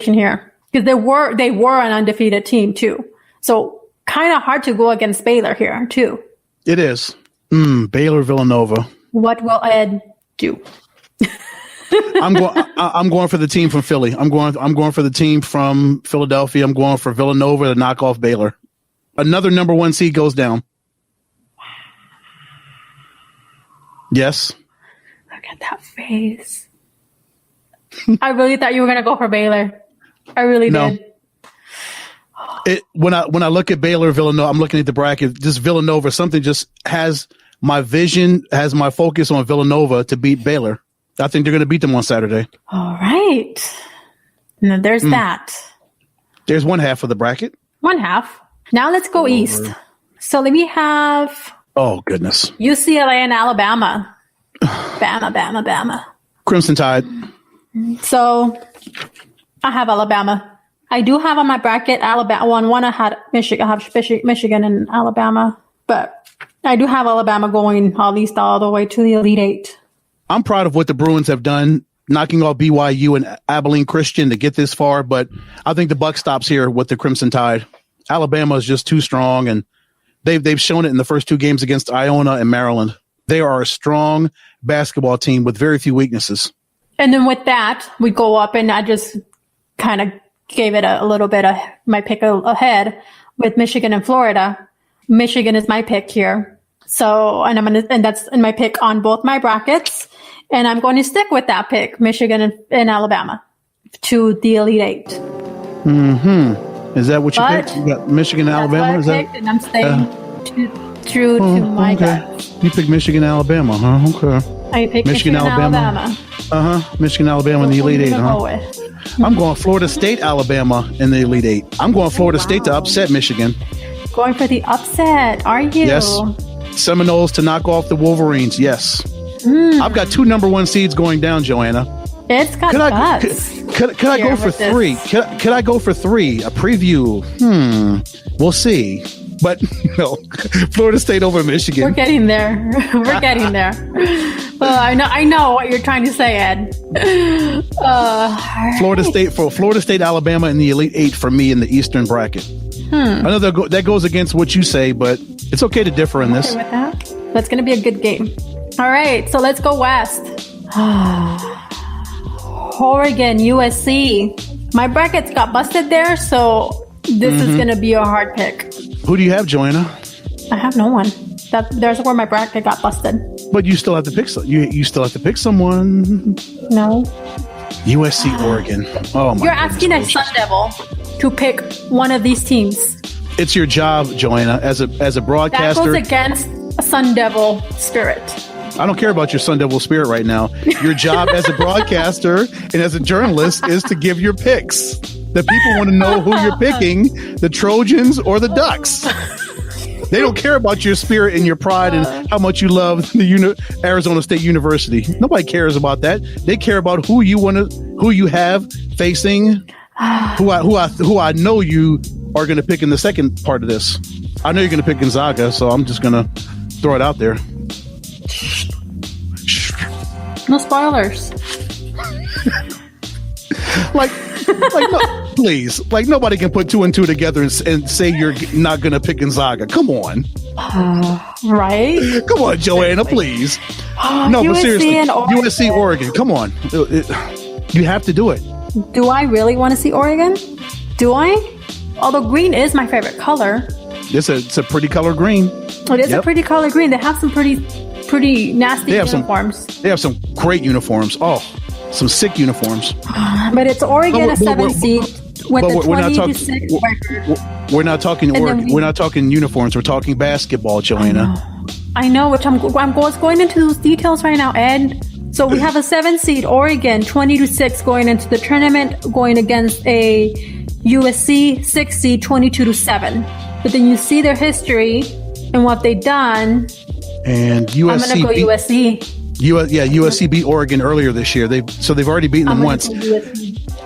situation here because they were an undefeated team too. So kind of hard to go against Baylor here too. It is. Baylor Villanova. What will Ed do? I'm going for the team from Philly. I'm going for the team from Philadelphia. I'm going for Villanova to knock off Baylor. Another number 1 seed goes down. Yes. Look at that face. I really thought you were going to go for Baylor. I really did. When I look at Baylor, Villanova, I'm looking at the bracket. Just Villanova, something just has my vision, has my focus on Villanova to beat Baylor. I think they're going to beat them on Saturday. All right. Now there's that. There's one half of the bracket. One half. Now let's go east. So we have. Oh, goodness. UCLA and Alabama. Bama. Crimson Tide. So I have Alabama. I do have on my bracket Alabama. One I had Michigan. I have Michigan and Alabama. But I do have Alabama going at least all the way to the Elite Eight. I'm proud of what the Bruins have done, knocking off BYU and Abilene Christian to get this far. But I think the buck stops here with the Crimson Tide. Alabama is just too strong, and they've shown it in the first 2 games against Iona and Maryland. They are a strong basketball team with very few weaknesses. And then with that, we go up, and I just kind of gave it a little bit of my pick ahead with Michigan and Florida. Michigan is my pick here. So, and that's in my pick on both my brackets. And I'm going to stick with that pick, Michigan and Alabama, to the Elite Eight. Mm-hmm. Is that what you picked? You got Michigan and Alabama? Is that? And I'm staying true to my gut. You picked Michigan and Alabama, huh? Okay. I picked Michigan and Alabama. Michigan, Alabama in the Elite Eight, huh? I'm going Florida State, Alabama in the Elite Eight. I'm going Florida State to upset Michigan. Going for the upset, are you? Yes. Seminoles to knock off the Wolverines, yes. I've got 2 number 1 seeds going down, Joanna. It's got guts. Could I go for 3? Could I go for 3? A preview? We'll see. But no, Florida State over Michigan. We're getting there. We're getting there. Well, I know what you're trying to say, Ed. Florida State, Alabama in the Elite Eight for me in the Eastern bracket. I know that goes against what you say, but it's okay to differ in this. With that. That's going to be a good game. All right, so let's go west. Oregon, USC. My brackets got busted there, so this is going to be a hard pick. Who do you have, Joanna? I have no one. There's where my bracket got busted. But you still have to pick. You still have to pick someone. No. USC, Oregon. Oh my! You're asking a Sun Devil to pick one of these teams. It's your job, Joanna, as a broadcaster. That goes against a Sun Devil spirit. I don't care about your Sun Devil spirit right now. Your job as a broadcaster and as a journalist is to give your picks. The people want to know who you're picking, the Trojans or the Ducks. They don't care about your spirit and your pride and how much you love the Arizona State University. Nobody cares about that. They care about who you have facing, who I know you are going to pick in the second part of this. I know you're going to pick Gonzaga, so I'm just going to throw it out there. No spoilers. No, please. Nobody can put 2 and 2 together and say you're not going to pick Gonzaga. Come on. Right? Come on, Joanna, please. No, but seriously. USC, Oregon. Come on. You have to do it. Do I really want to see Oregon? Do I? Although green is my favorite color. It's a pretty color green. It is a pretty color green. They have some pretty nasty uniforms. They have some great uniforms. Oh, some sick uniforms. But it's Oregon, a 7 seed with a 20-6 record. We're not talking Oregon. We're not talking uniforms. We're talking basketball, Joanna. I know, which I'm going into those details right now, Ed. So we have a 7 seed, Oregon, 20-6 going into the tournament, going against a USC 6 seed, 22-7. But then you see their history and what they've done. And USC. I'm going to go USC. USC beat Oregon earlier this year. They've already beaten them once.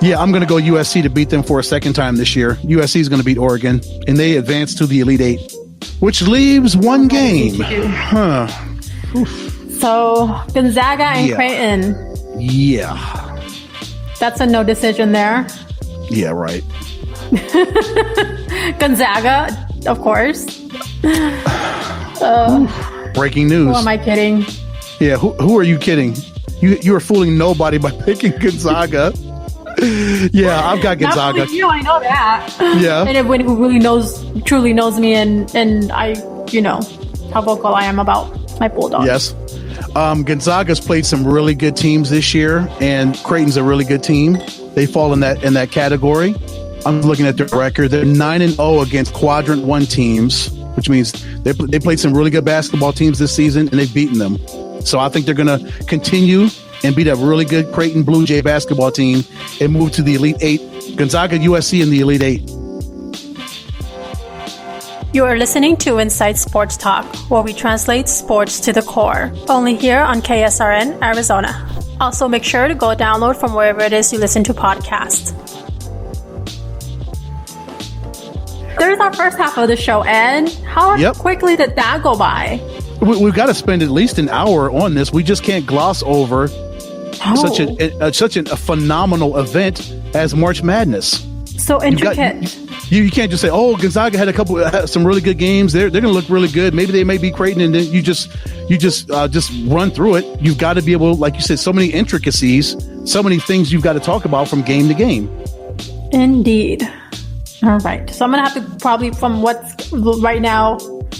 Yeah, I'm going to go USC to beat them for a second time this year. USC is going to beat Oregon, and they advance to the Elite Eight, which leaves one game. Huh. So Gonzaga and Creighton. Yeah. That's a no decision there. Yeah, right. Gonzaga, of course. Breaking news. Who am I kidding? Yeah, who are you kidding? You are fooling nobody by picking Gonzaga. Yeah, I've got Gonzaga. Not you, I know that. Yeah. And everyone who really truly knows me, and I, how vocal I am about my Bulldogs. Yes. Gonzaga's played some really good teams this year, and Creighton's a really good team. They fall in that category. I'm looking at their record. They're 9-0 against Quadrant 1 teams, which means they played some really good basketball teams this season, and they've beaten them. So I think they're going to continue and beat a really good Creighton Blue Jay basketball team and move to the Elite Eight. Gonzaga, USC in the Elite Eight. You are listening to Inside Sports Talk, where we translate sports to the core. Only here on KSRN, Arizona. Also, make sure to go download from wherever it is you listen to podcasts. There's our first half of the show, Ed. How quickly did that go by? We've got to spend at least an hour on this. We just can't gloss over such a phenomenal event as March Madness. So intricate. You can't just say, "Oh, Gonzaga had some really good games. They're going to look really good. Maybe they may be Creighton," and then you just run through it. You've got to be able, like you said, so many intricacies, so many things you've got to talk about from game to game. Indeed. All right. So I'm going to have to probably, from what's right now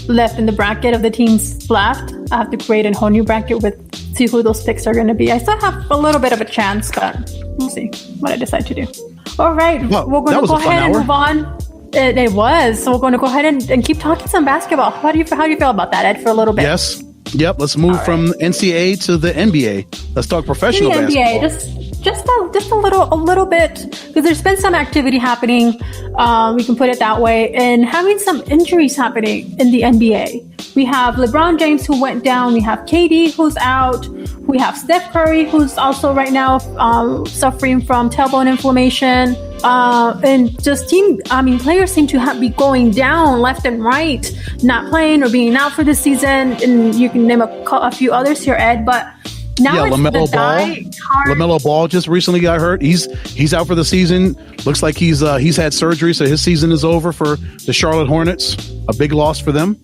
left in the bracket of the teams left, I have to create a whole new bracket see who those picks are going to be. I still have a little bit of a chance, but we'll see what I decide to do. All right. Well, we're going to go ahead and move on. It was. So we're going to go ahead and keep talking some basketball. How do you feel about that, Ed, for a little bit? Yes. Yep. Let's move from NCAA to the NBA. Let's talk professional basketball. Just a little bit, because there's been some activity happening. We can put it that way, and having some injuries happening in the NBA. We have LeBron James who went down. We have KD who's out. We have Steph Curry who's also right now suffering from tailbone inflammation. And just players seem to be going down left and right, not playing or being out for the season. And you can name a few others here, Ed, but now LaMelo Ball just recently got hurt. He's out for the season. Looks like he's had surgery, so his season is over for the Charlotte Hornets. A big loss for them.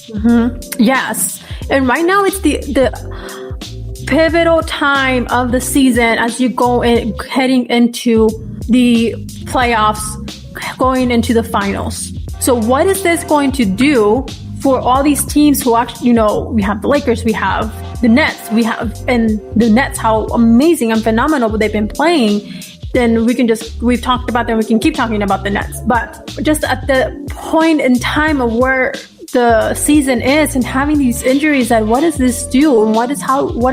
Mm-hmm. Yes, and right now it's the pivotal time of the season as you go in, heading into the playoffs, going into the finals. So what is this going to do for all these teams who actually, we have the Lakers, we have the Nets, and the Nets, how amazing and phenomenal they've been playing. Then we've talked about them, we can keep talking about the Nets. But just at the point in time of where the season is and having these injuries, that what does this do, and what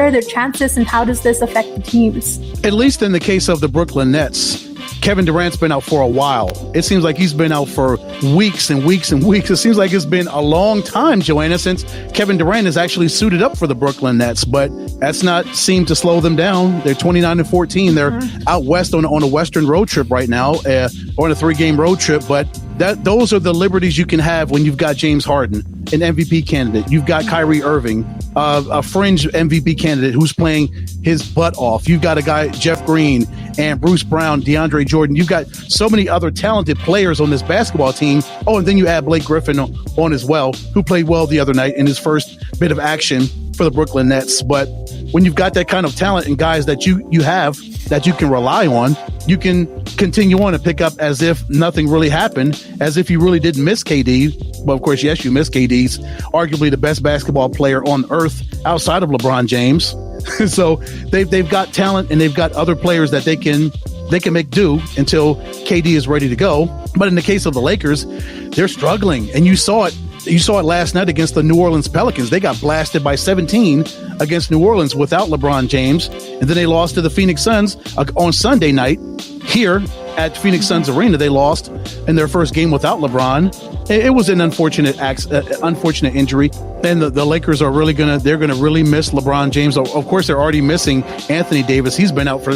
are their chances, and how does this affect the teams? At least in the case of the Brooklyn Nets, Kevin Durant's been out for a while. It seems like he's been out for weeks and weeks and weeks. It seems like it's been a long time, Joanna, since Kevin Durant is actually suited up for the Brooklyn Nets, but that's not seemed to slow them down. They're 29-14. They're out west on a Western road trip right now, on a 3-game road trip, but those are the liberties you can have when you've got James Harden, an MVP candidate. You've got Kyrie Irving, a fringe MVP candidate who's playing his butt off. You've got a guy, Jeff Green, and Bruce Brown, DeAndre Jordan. You've got so many other talented players on this basketball team. Oh, and then you add Blake Griffin on as well, who played well the other night in his first bit of action for the Brooklyn Nets. But when you've got that kind of talent and guys that you have that you can rely on, you can continue on and pick up as if nothing really happened, as if you really didn't miss KD. Well, of course, yes, you missed KD's arguably the best basketball player on earth outside of LeBron James. So they've got talent and they've got other players that they can make do until KD is ready to go. But in the case of the Lakers, they're struggling, and you saw it. You saw it last night against the New Orleans Pelicans. They got blasted by 17 against New Orleans without LeBron James. And then they lost to the Phoenix Suns on Sunday night here at Phoenix Suns Arena. They lost in their first game without LeBron. It was an unfortunate injury. And the Lakers are they're going to really miss LeBron James. Of course, they're already missing Anthony Davis. He's been out for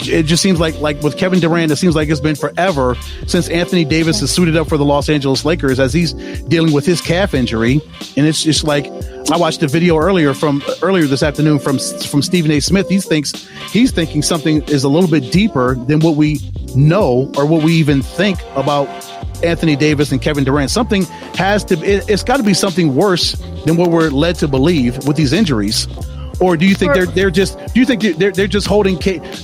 it just seems like with Kevin Durant, it seems like it's been forever since Anthony Davis is suited up for the Los Angeles Lakers as he's dealing with his calf injury. And it's just like I watched a video earlier this afternoon from Stephen A. Smith. He's thinking something is a little bit deeper than what we know or what we even think about Anthony Davis and Kevin Durant. Something it's got to be something worse than what we're led to believe with these injuries. Or do you think they're just holding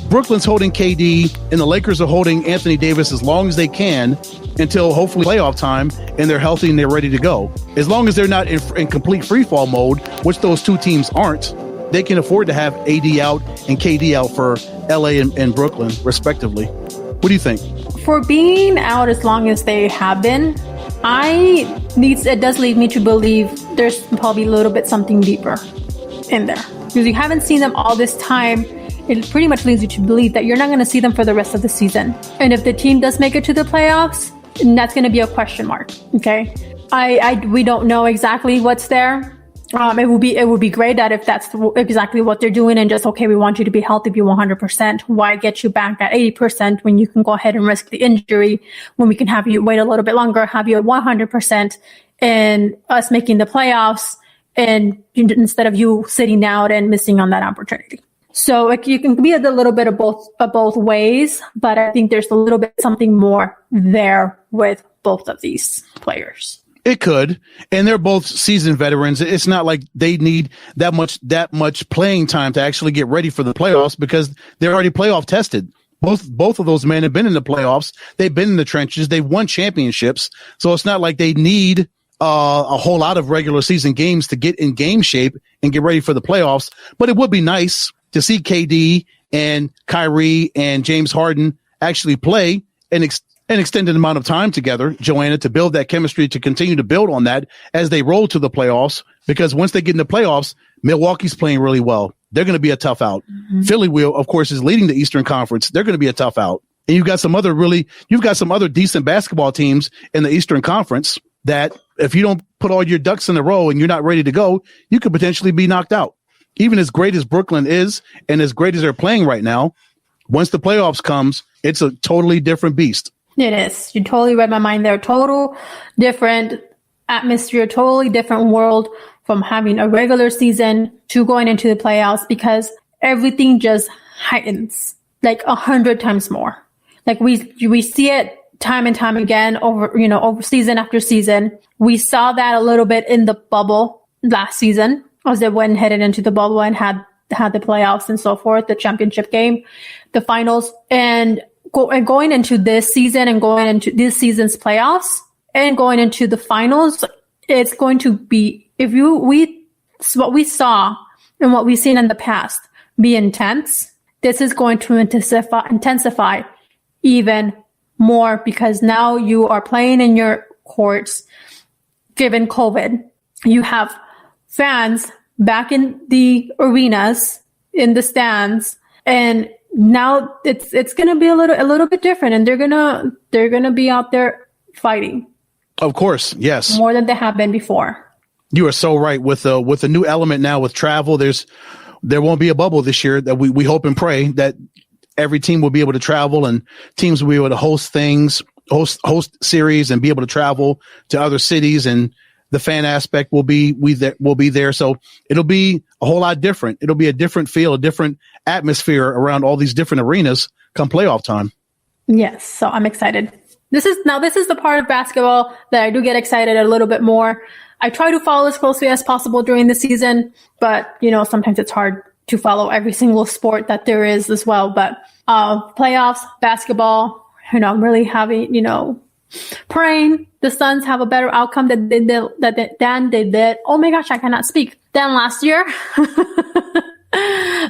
Brooklyn's holding KD and the Lakers are holding Anthony Davis as long as they can until hopefully playoff time and they're healthy and they're ready to go. As long as they're not in complete free fall mode, which those two teams aren't, they can afford to have AD out and KD out for LA and Brooklyn respectively. What do you think? For being out as long as they have been, it does lead me to believe there's probably a little bit something deeper in there. Because you haven't seen them all this time, it pretty much leads you to believe that you're not going to see them for the rest of the season. And if the team does make it to the playoffs, that's going to be a question mark. Okay, we don't know exactly what's there. It would be great that if that's exactly what they're doing and just, okay, we want you to be healthy, be 100%. Why get you back at 80% when you can go ahead and risk the injury, when we can have you wait a little bit longer, have you at 100% and us making the playoffs, and instead of you sitting out and missing on that opportunity. So you can be a little bit of both ways, but I think there's a little bit something more there with both of these players. It could, and they're both seasoned veterans. It's not like they need that much playing time to actually get ready for the playoffs because they're already playoff tested. Both of those men have been in the playoffs. They've been in the trenches. They've won championships. So it's not like they need a whole lot of regular season games to get in game shape and get ready for the playoffs. But it would be nice to see KD and Kyrie and James Harden actually play an extended amount of time together, Joanna, to build that chemistry, to continue to build on that as they roll to the playoffs. Because once they get in the playoffs, Milwaukee's playing really well. They're going to be a tough out. Mm-hmm. Philly of course, is leading the Eastern Conference. They're going to be a tough out. And you've got some other decent basketball teams in the Eastern Conference that if you don't put all your ducks in a row and you're not ready to go, you could potentially be knocked out. Even as great as Brooklyn is and as great as they're playing right now, once the playoffs comes, it's a totally different beast. It is. You totally read my mind there. Total different atmosphere, totally different world from having a regular season to going into the playoffs because everything just heightens like 100 times more. Like we see it time and time again over season after season. We saw that a little bit in the bubble last season as they went headed into the bubble and had the playoffs and so forth, the championship game, the finals, and going into this season and going into this season's playoffs and going into the finals, it's going to be, what we saw and what we've seen in the past be intense, this is going to intensify even more because now you are playing in your courts. Given COVID, you have fans back in the arenas, in the stands, and now it's going to be a little bit different, and they're gonna be out there fighting. Of course, yes, more than they have been before. You are so right. With a new element now with travel, there won't be a bubble this year. That we hope and pray that every team will be able to travel and teams will be able to host series and be able to travel to other cities, and the fan aspect will be there. So it'll be a whole lot different. It'll be a different feel, a different atmosphere around all these different arenas come playoff time. Yes. So I'm excited. This is the part of basketball that I do get excited a little bit more. I try to follow as closely as possible during the season, but sometimes it's hard to follow every single sport that there is as well. But playoffs, basketball, I'm really having, praying the Suns have a better outcome than they did. Oh my gosh, I cannot speak. Than last year,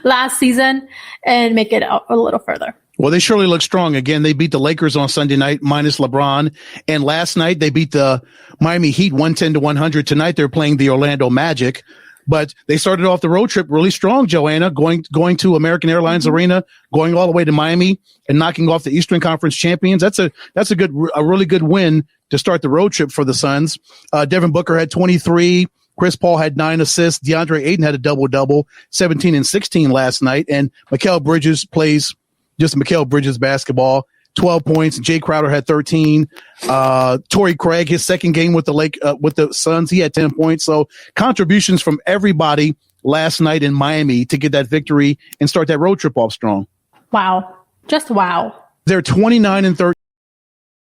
last season, and make it a little further. Well, they surely look strong. Again, they beat the Lakers on Sunday night minus LeBron. And last night they beat the Miami Heat 110-100. Tonight they're playing the Orlando Magic. But they started off the road trip really strong, Joanna, going to American Airlines Arena, going all the way to Miami and knocking off the Eastern Conference champions. That's a really good win to start the road trip for the Suns. Devin Booker had 23. Chris Paul had 9 assists. DeAndre Ayton had a double-double, 17 and 16 last night. And Mikal Bridges plays just Mikal Bridges basketball. 12 points. Jay Crowder had 13. Torrey Craig, his second game with the Suns, he had 10 points. So contributions from everybody last night in Miami to get that victory and start that road trip off strong. Wow. Just wow. They're 29-13.